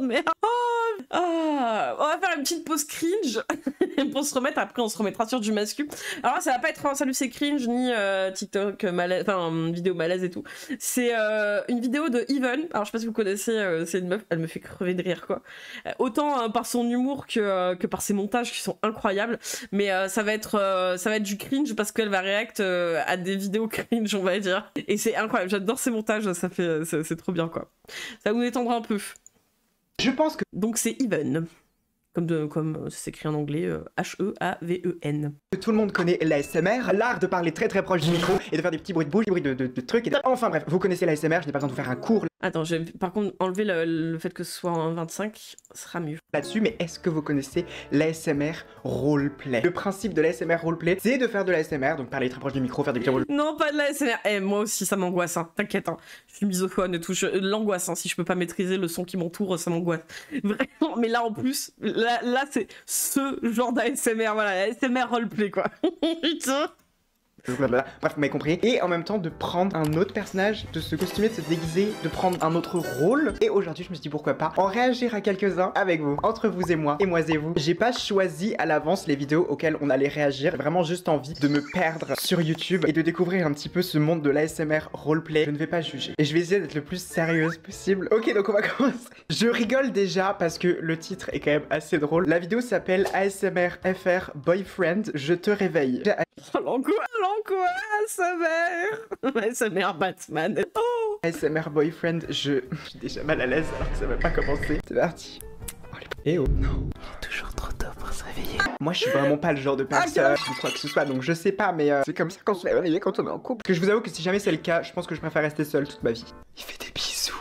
merde. Oh, ah, on va faire une petite pause cringe pour se remettre. Après, on se remettra sur du masculin. Alors, ça va pas être un salut c'est cringe ni TikTok malaise, enfin vidéo malaise et tout. C'est une vidéo de Even. Alors, je sais pas si vous connaissez, c'est une meuf. Elle me fait crever de rire quoi. Autant par son humour que par ses montages qui sont incroyables. Mais ça va être du cringe parce qu'elle va react à des vidéos cringe, on va dire. Et c'est incroyable. J'adore ces montages. C'est trop bien quoi. Ça vous détendra un peu. Je pense que... Donc c'est Even, comme c'est écrit en anglais, H-E-A-V-E-N. Tout le monde connaît l'ASMR, l'art de parler très très proche du micro et de faire des petits bruits de bouche, des bruits de trucs. Enfin bref, vous connaissez l'ASMR, je n'ai pas besoin de vous faire un cours Attends, je vais par contre enlever le fait que ce soit en 25, sera mieux. là-dessus, mais est-ce que vous connaissez l'ASMR roleplay? Le principe de l'ASMR roleplay, c'est de faire de l'ASMR, donc parler très proche du micro, faire des petits roleplays. Non, pas de l'ASMR. Eh, moi aussi, ça m'angoisse, hein. T'inquiète, hein. Je suis misophone et tout. L'angoisse, hein. Si je peux pas maîtriser le son qui m'entoure, ça m'angoisse. Vraiment, mais là, en plus, là c'est ce genre d'ASMR, voilà, ASMR roleplay, quoi. Putain. Blablabla. Bref, vous m'avez compris. Et en même temps de prendre un autre personnage, de se costumer, de se déguiser, de prendre un autre rôle. Et aujourd'hui, je me suis dit pourquoi pas en réagir à quelques-uns avec vous, entre vous et moi et vous. J'ai pas choisi à l'avance les vidéos auxquelles on allait réagir. J'ai vraiment juste envie de me perdre sur YouTube et de découvrir un petit peu ce monde de l'ASMR roleplay. Je ne vais pas juger. Et je vais essayer d'être le plus sérieuse possible. Ok, donc on va commencer. Je rigole déjà parce que le titre est quand même assez drôle. La vidéo s'appelle ASMR FR Boyfriend, je te réveille. Oh, l'angoisse, sa mère. ASMR Batman. Oh. ASMR Boyfriend, je suis déjà mal à l'aise alors que ça va pas commencer. C'est parti. Eh oh, non. Il est toujours trop tôt pour se réveiller. Moi je suis vraiment pas le genre de personne ou quoi que ce soit, donc je sais pas, mais c'est comme ça qu'on se fait réveiller quand on est en couple. Que je vous avoue que si jamais c'est le cas, je pense que je préfère rester seule toute ma vie. Il fait des bisous.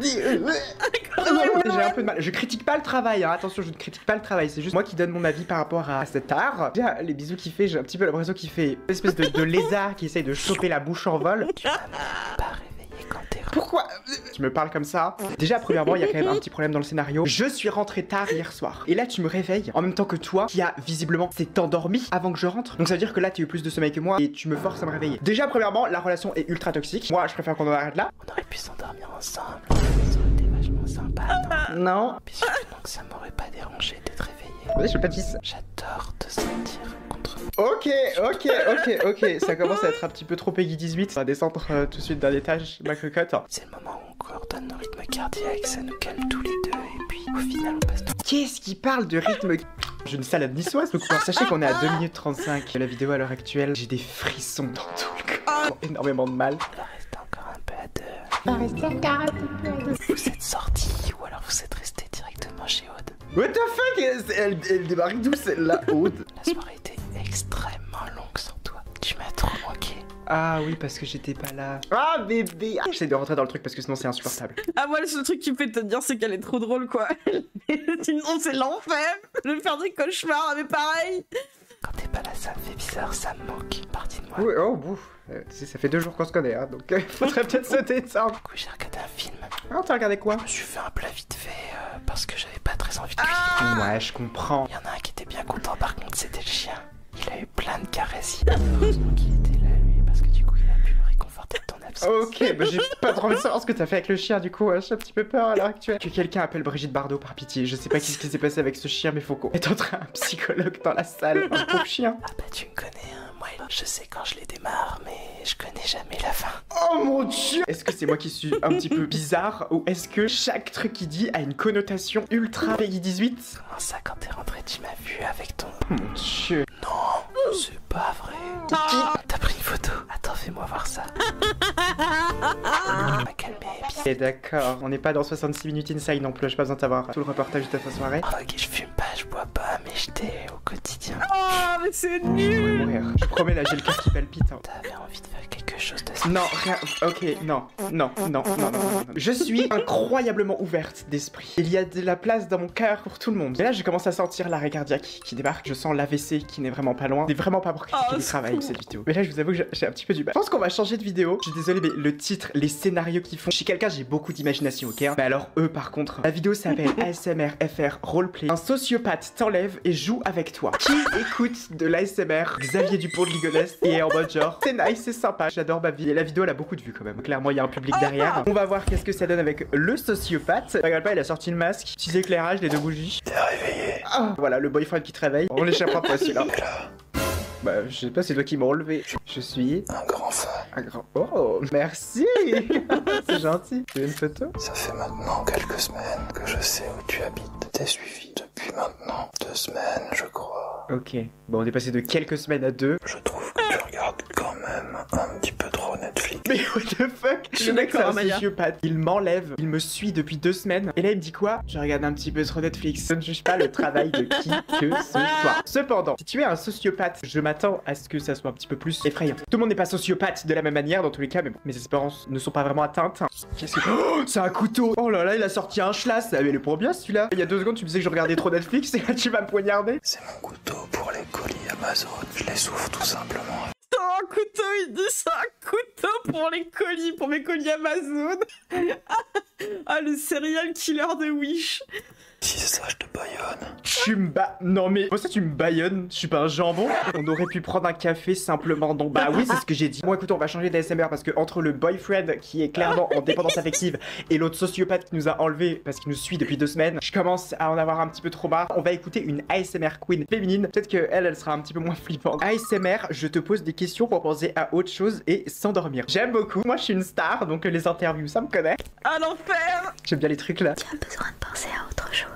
J'ai un peu de mal. Je critique pas le travail, hein. Attention, je ne critique pas le travail. C'est juste moi qui donne mon avis par rapport à cet art. Déjà, les bisous qu'il fait, j'ai un petit peu l'impression qu'il fait une espèce de lézard qui essaye de choper la bouche en vol. Tu vas même pas réveiller quand t'es... Pourquoi tu me parles comme ça? Déjà, premièrement, il y a quand même un petit problème dans le scénario. Je suis rentré tard hier soir. Et là, tu me réveilles en même temps que toi, qui a visiblement s'est endormi avant que je rentre. Donc ça veut dire que là, tu as eu plus de sommeil que moi et tu me forces à me réveiller. Déjà, premièrement, la relation est ultra toxique. Moi, je préfère qu'on en arrête là. On aurait pu s'endormir ensemble. Ça aurait été vachement sympa, non? Non. Puis surtout, donc ça m'aurait pas dérangé d'être réveillé. Ouais, je veux pas dire ça. J'adore te sentir contre moi. Ok. Ça commence à être un petit peu trop Peggy 18. On va descendre tout de suite d'un étage, ma cocotte. C'est le moment où on coordonne nos rythmes cardiaques, ça nous calme tous les deux, et puis au final on passe tout. Qu'est-ce qui parle de rythme? Je ne salade niçoise ou quoi? Sachez qu'on est à 2 minutes 35 de la vidéo à l'heure actuelle. J'ai des frissons dans tout le corps. Énormément de mal. On va rester encore un peu à deux. Vous êtes sortis ou alors vous êtes restés directement chez Aude. What the fuck? Elle débarque d'où celle-là, Aude? La soirée était extrêmement longue sans toi. Tu m'as trop manqué. Ah oui, parce que j'étais pas là. Ah bébé, j'essaie de rentrer dans le truc parce que sinon c'est insupportable. Ah, moi, le seul truc qui me fait te dire, c'est qu'elle est trop drôle, quoi. Sinon, c'est l'enfer. Je vais faire des cauchemars, mais pareil. Quand t'es pas là, ça me fait bizarre, ça me manque. Une partie de moi. Oui, oh, bouf. Tu sais, ça fait 2 jours qu'on se connaît, hein, donc faudrait peut-être se détendre. Du coup, j'ai regardé un film. Ah, t'as regardé quoi? Je me suis fait un plat vite fait parce que j'avais pas très envie de cuisiner. Ouais, je comprends. Il y en a un qui était bien content, par contre, c'était le chien. Il a eu plein de caresses. Heureusement qu'il était là, lui, parce que du coup, il a pu me réconforter de ton absence. Ok, bah j'ai pas trop envie de savoir ce que t'as fait avec le chien, du coup, j'ai un petit peu peur à l'heure actuelle. Que quelqu'un appelle Brigitte Bardot par pitié. Je sais pas ce qui s'est passé avec ce chien, mais faut qu'on mette un psychologue dans la salle. Un pauvre chien. Ah bah, tu me connais, hein. Moi, je sais quand je les démarre, mais je connais jamais la fin. Oh mon dieu! Est-ce que c'est moi qui suis un petit peu bizarre ou est-ce que chaque truc qu'il dit a une connotation ultra Peggy 18? Comment ça, quand t'es rentré, tu m'as vu avec ton... Oh mon dieu! Non, c'est pas vrai. T'as pris une photo? Attends, fais-moi voir ça. On va calmer, puis... Ok, d'accord, on n'est pas dans 66 minutes inside non plus, j'ai pas besoin de savoir tout le reportage de ta soirée. Oh, ok, je fume pas, je bois pas, mais je t'ai au quotidien. Oh, mais c'est Je nul. pourrais mourir. Je promets, là j'ai le cœur qui palpite. Hein. T'avais envie de faire quelque chose de... Non, rien. Ok, non. Je suis incroyablement ouverte d'esprit. Il y a de la place dans mon cœur pour tout le monde. Et là, je commence à sentir l'arrêt cardiaque qui débarque. Je sens l'AVC qui n'est vraiment pas loin. C'est vraiment pas pour critiquer le travail de cette vidéo. Mais là, je vous avoue que j'ai un petit peu du mal. Je pense qu'on va changer de vidéo. Je suis désolé, mais le titre, les scénarios qu'ils font. Chez quelqu'un, j'ai beaucoup d'imagination, ok? Mais alors, eux, par contre, la vidéo s'appelle ASMR FR Roleplay. Un sociopathe t'enlève et joue avec toi. Qui écoute de l'ASMR? Xavier Dupont de Ligonnès et est en mode genre, c'est nice, c'est sympa, j'adore. j'adore ma vie. La vidéo, elle a beaucoup de vues quand même. Clairement, il y a un public derrière. On va voir qu'est-ce que ça donne avec le sociopathe. Regarde pas, il a sorti le masque, petit éclairage, les 2 bougies. T'es réveillé. Ah, voilà, le boyfriend qui te réveille. On l'échappera pas celui-là. Et là, Bah, je sais pas, c'est toi qui m'as relevé. Je suis un grand fan. un grand... Oh, merci. C'est gentil. Tu veux une photo? Ça fait maintenant quelques semaines que je sais où tu habites. T'es suivi depuis maintenant 2 semaines, je crois. Ok. Bon, on est passé de quelques semaines à 2. Je trouve que tu regardes quand même un petit peu trop Netflix. Mais what the fuck? Je suis Le mec, c'est d'accord, un Maya. sociopathe. Il m'enlève, il me suit depuis 2 semaines. Et là, il me dit quoi? Je regarde un petit peu trop Netflix. Je ne juge pas le travail de qui que ce soit. Cependant, si tu es un sociopathe, je m'attends à ce que ça soit un petit peu plus effrayant. Tout le monde n'est pas sociopathe de la même manière dans tous les cas, mais bon, mes espérances ne sont pas vraiment atteintes. Qu'est-ce que... Oh, c'est un couteau! Oh là là, il a sorti un schlass. Ah, mais il est pour bien celui-là. Il y a 2 secondes, tu me disais que je regardais trop Netflix et là, tu vas me poignarder. C'est mon couteau pour les colis Amazon. Je les ouvre tout simplement. Un couteau, il dit c'est un couteau pour les colis, pour mes colis Amazon. Ah, le serial killer de Wish. Si c'est ça, je te baïonne. Tu me bats. Non mais, pour ça tu me baïonnes, je suis pas un jambon. On aurait pu prendre un café simplement, donc bah oui, c'est ce que j'ai dit. Bon écoute, on va changer d'ASMR parce que entre le boyfriend qui est clairement en dépendance affective et l'autre sociopathe qui nous a enlevé parce qu'il nous suit depuis 2 semaines, je commence à en avoir un petit peu trop marre. On va écouter une ASMR queen féminine, peut-être que elle sera un petit peu moins flippante. ASMR, je te pose des questions pour penser à autre chose et s'endormir. J'aime beaucoup, moi je suis une star, donc les interviews ça me connaît. À l'enfer. J'aime bien les trucs là. Tu as besoin de penser à autre chose.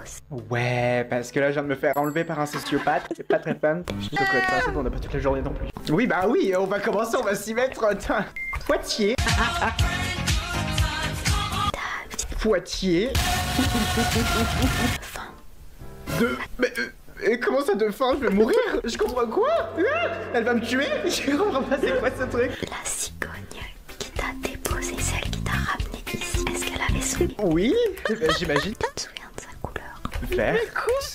Ouais, parce que là, je viens de me faire enlever par un sociopathe. C'est pas très fun. Je suis chocolat, ça, on n'a pas toute la journée non plus. Oui, bah oui, on va commencer, on va s'y mettre. Poitiers. Poitiers. Faim. De... Mais comment ça de faim? Je vais mourir? Je comprends quoi? Elle va me tuer? Je comprends pas, c'est quoi ce truc? La cigogne qui t'a déposé, celle qui t'a ramené ici, est-ce qu'elle avait souri? Oui, j'imagine. Tu te souviens de sa couleur? Vert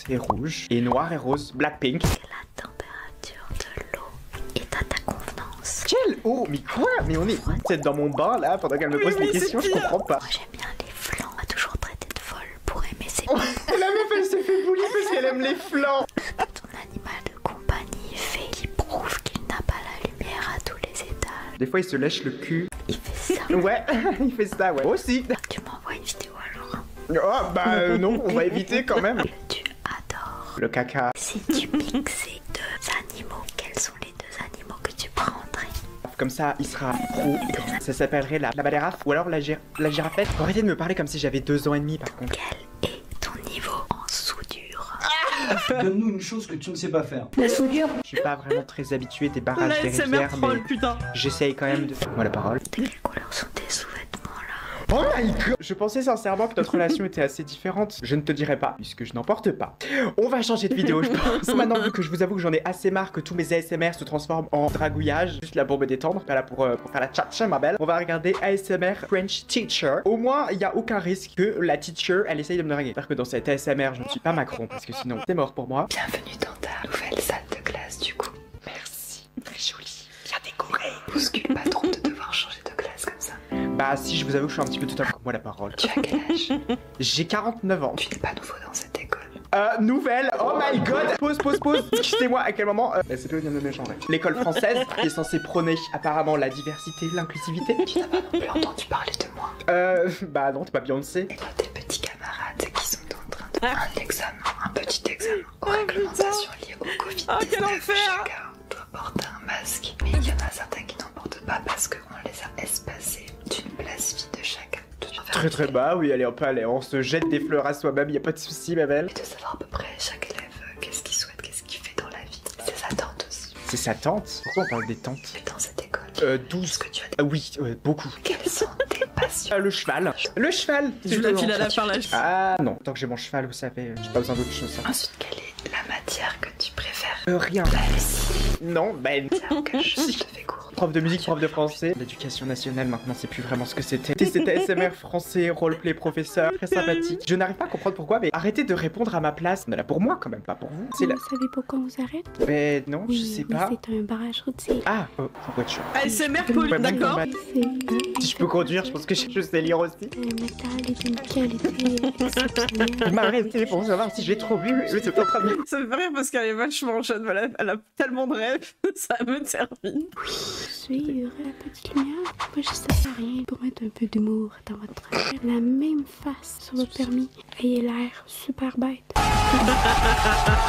et rouge et noir et rose, Blackpink. La température de l'eau est à ta convenance. Quelle eau? Mais quoi? Mais on est peut-être dans mon bain là pendant qu'elle me pose Oui, des c'est questions, je pire. comprends pas. Moi j'aime bien les flancs, on m'a toujours traité de folle pour aimer ses Oh, la meuf elle s'est fait bully parce qu'elle aime les flancs. Ton animal de compagnie fait qui prouve qu'il n'a pas la lumière à tous les étages. Des fois il se lèche le cul. Il fait ça. Ouais, il fait ça, ouais. Aussi. Tu m'envoies une vidéo alors. Oh, bah non, on va éviter quand même. Que tu adores. Le caca. Si tu mixais 2 animaux, quels sont les 2 animaux que tu prendrais? Comme ça, il sera trop grand. Ça s'appellerait la baléraffe ou alors la girafette. Arrêtez de me parler comme si j'avais 2 ans et demi par contre. Quel est ton niveau en soudure? Donne-nous une chose que tu ne sais pas faire. Je suis pas vraiment très habitué des barrages des L'ASMR rivières, troll, mais putain. j'essaye quand même de... Moi la parole. De quelle couleur sont tes sous-vêtements là? Oh my god! Je pensais sincèrement que notre relation était assez différente. Je ne te dirai pas, puisque je n'en porte pas. On va changer de vidéo, je pense. Maintenant, vu que je vous avoue que j'en ai assez marre que tous mes ASMR se transforment en dragouillage, juste là pour me détendre, pas là pour faire la tchatcha, ma belle. On va regarder ASMR French Teacher. Au moins, il n'y a aucun risque que la teacher, elle essaye de me draguer. J'espère que dans cette ASMR, je ne suis pas Macron, parce que sinon, c'est mort pour moi. Bienvenue dans ta nouvelle salle de classe du coup. Merci, très joli, bien décoré. Bouscule pas trop de devoir changer de classe comme ça. Bah si, je vous avoue que je suis un petit peu tout à moi la parole. Tu as quel âge? J'ai 49 ans. Tu n'es pas nouveau dans cette école. Nouvelle, oh my god. Pause. Excusez-moi, à quel moment c'est peu bien de me changer. L'école française qui est censée prôner apparemment la diversité, l'inclusivité. Tu n'as pas non plus entendu parler de moi. Bah non, t'es pas Beyoncé. Et toi, tes petits camarades qui sont en train de faire un examen, un petit examen aux réglementations liées au Covid-19. Ah, quel enfer! Chacun doit porter un masque. Mais il y en a certains qui n'en portent pas parce qu'on les a espacés d'une place vide de chacun. Très bas, oui, allez, on se jette des fleurs à soi-même, y a pas de souci, ma belle. Et de savoir à peu près chaque élève qu'est-ce qu'il souhaite, qu'est-ce qu'il fait dans la vie. C'est sa tante aussi. C'est sa tante? Pourquoi on parle des tantes? Et dans cette école, 12. ce que tu as dit, Ah oui, beaucoup. quelles sont tes passions? Le cheval. Le cheval! Je la file à la fin là. Ah non, tant que j'ai mon cheval, vous savez, j'ai pas besoin d'autre chose. Hein. Ensuite, quelle est la matière que tu préfères? Rien. La lessive. Non, ben... Tiens, que je te fais court. Prof de musique, prof de français. L'éducation nationale, maintenant, c'est plus vraiment ce que c'était. C'était ASMR français, roleplay professeur, très sympathique. Je n'arrive pas à comprendre pourquoi, mais arrêtez de répondre à ma place. On est là pour moi, quand même, pas pour vous. C'est là. Vous savez pourquoi on s'arrête? Ben non, je sais pas. C'est un barrage routier. Ah, voiture. ASMR Paul, Ouais, bon d'accord. combat. C'est Si je peux conduire, je pense que je sais lire aussi. un métal et d'une qualité exceptionnelle. M'arrêtez pour savoir si j'ai trop bu. C'est en train de... Ça me fait rire parce qu'elle est vachement jeune, voilà, elle a tellement de rêves, ça me termine. Je suivre la petite lumière. Moi, je sais rien pour mettre un peu d'humour dans votre la même face sur votre permis. Ayez l'air super bête.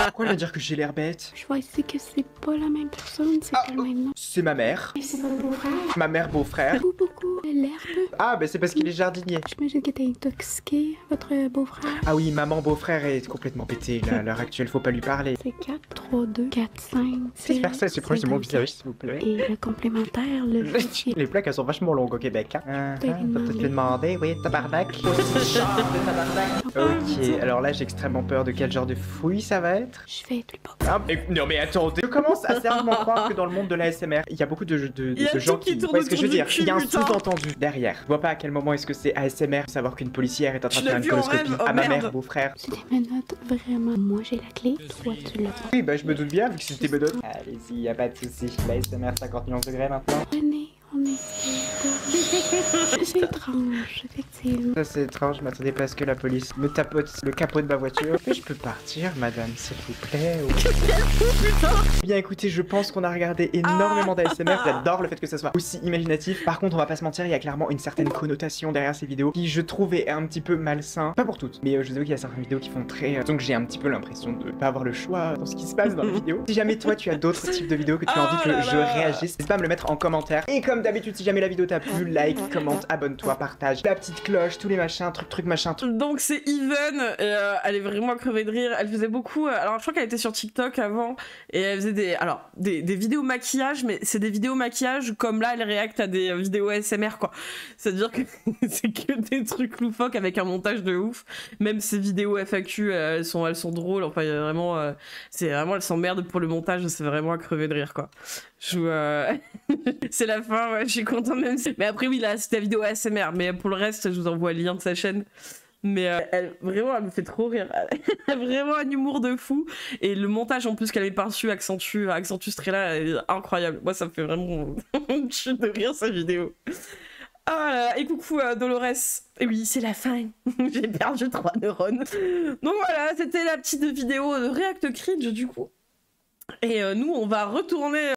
Pourquoi elle va dire que j'ai l'air bête? Je vois ici que c'est pas la même personne, c'est pas le même nom. C'est ma mère. Et c'est votre beau-frère. Ma mère beau-frère. Beaucoup l'herbe. Ah, bah c'est parce qu'il est jardinier. J'imagine qu'il était intoxiqué, votre beau-frère. Ah oui, maman beau-frère est complètement pété là, à l'heure actuelle, faut pas lui parler. C'est 4, 3, 2, 4, 5. C'est faire ça, c'est proche de mon visage, s'il vous plaît. Et le complémentaire, le fichier. Les plaques, elles sont vachement longues au Québec, hein. T'as peut-être le demander, oui, tabarnak. Ok, alors là, j'ai extrêmement peur de quel genre de fouille ça va être. Je vais être le pop. Ah, mais, non mais attendez, je commence à sérieusement croire que dans le monde de l'ASMR, il y a beaucoup de gens qui... Vous voyez ce que je veux dire? Il y a un sous-entendu derrière. Je vois pas à quel moment est-ce que c'est ASMR, savoir qu'une policière est en train de faire une coloscopie à ma mère, beau-frère. C'est des menottes, vraiment. Moi, j'ai la clé, toi, tu l'as pas. Oui, bah je me doute bien, vu que c'était menottes. Allez-y, y a pas de soucis. L'ASMR 50 millions de degrés maintenant. Venez, on est c'est étrange, effectivement. Ça c'est étrange, je m'attendais pas à ce que la police me tapote le capot de ma voiture. Mais je peux partir, madame, s'il vous plaît. Bien écoutez, je pense qu'on a regardé énormément d'ASMR. J'adore le fait que ça soit aussi imaginatif. Par contre, on va pas se mentir, il y a clairement une certaine connotation derrière ces vidéos qui, je trouve, est un petit peu malsain. Pas pour toutes, mais je sais qu'il y a certaines vidéos qui font très... donc j'ai un petit peu l'impression de pas avoir le choix dans ce qui se passe dans les vidéos. Si jamais toi, tu as d'autres types de vidéos que tu as envie que je réagisse, n'hésite pas à me le mettre en commentaire. Et comme d'habitude, si jamais la vidéo t'a plu, like, commente, abonne-toi, partage, la petite cloche, tous les machins, truc machin. Donc c'est Even, et elle est vraiment crevée de rire. Elle faisait beaucoup, alors je crois qu'elle était sur TikTok avant, et elle faisait des vidéos maquillage, mais c'est des vidéos maquillage comme là elle réacte à des vidéos ASMR quoi. C'est-à-dire que c'est que des trucs loufoques avec un montage de ouf. Même ces vidéos FAQ, elles sont drôles, enfin vraiment, c'est vraiment, elles s'emmerdent pour le montage, c'est vraiment à crever de rire quoi. C'est la fin, ouais, je suis contente même si... Mais après oui là c'était la vidéo ASMR, mais pour le reste je vous envoie le lien de sa chaîne. Mais elle me fait trop rire. Elle a vraiment un humour de fou. Et le montage en plus qu'elle avait par-dessus accentue ce trait-là est incroyable. Moi ça me fait vraiment une chute de rire cette vidéo. Ah là là, et coucou Dolores. Et oui, c'est la fin. J'ai perdu 3 neurones. Donc voilà, c'était la petite vidéo de React Cringe du coup. Et nous on va retourner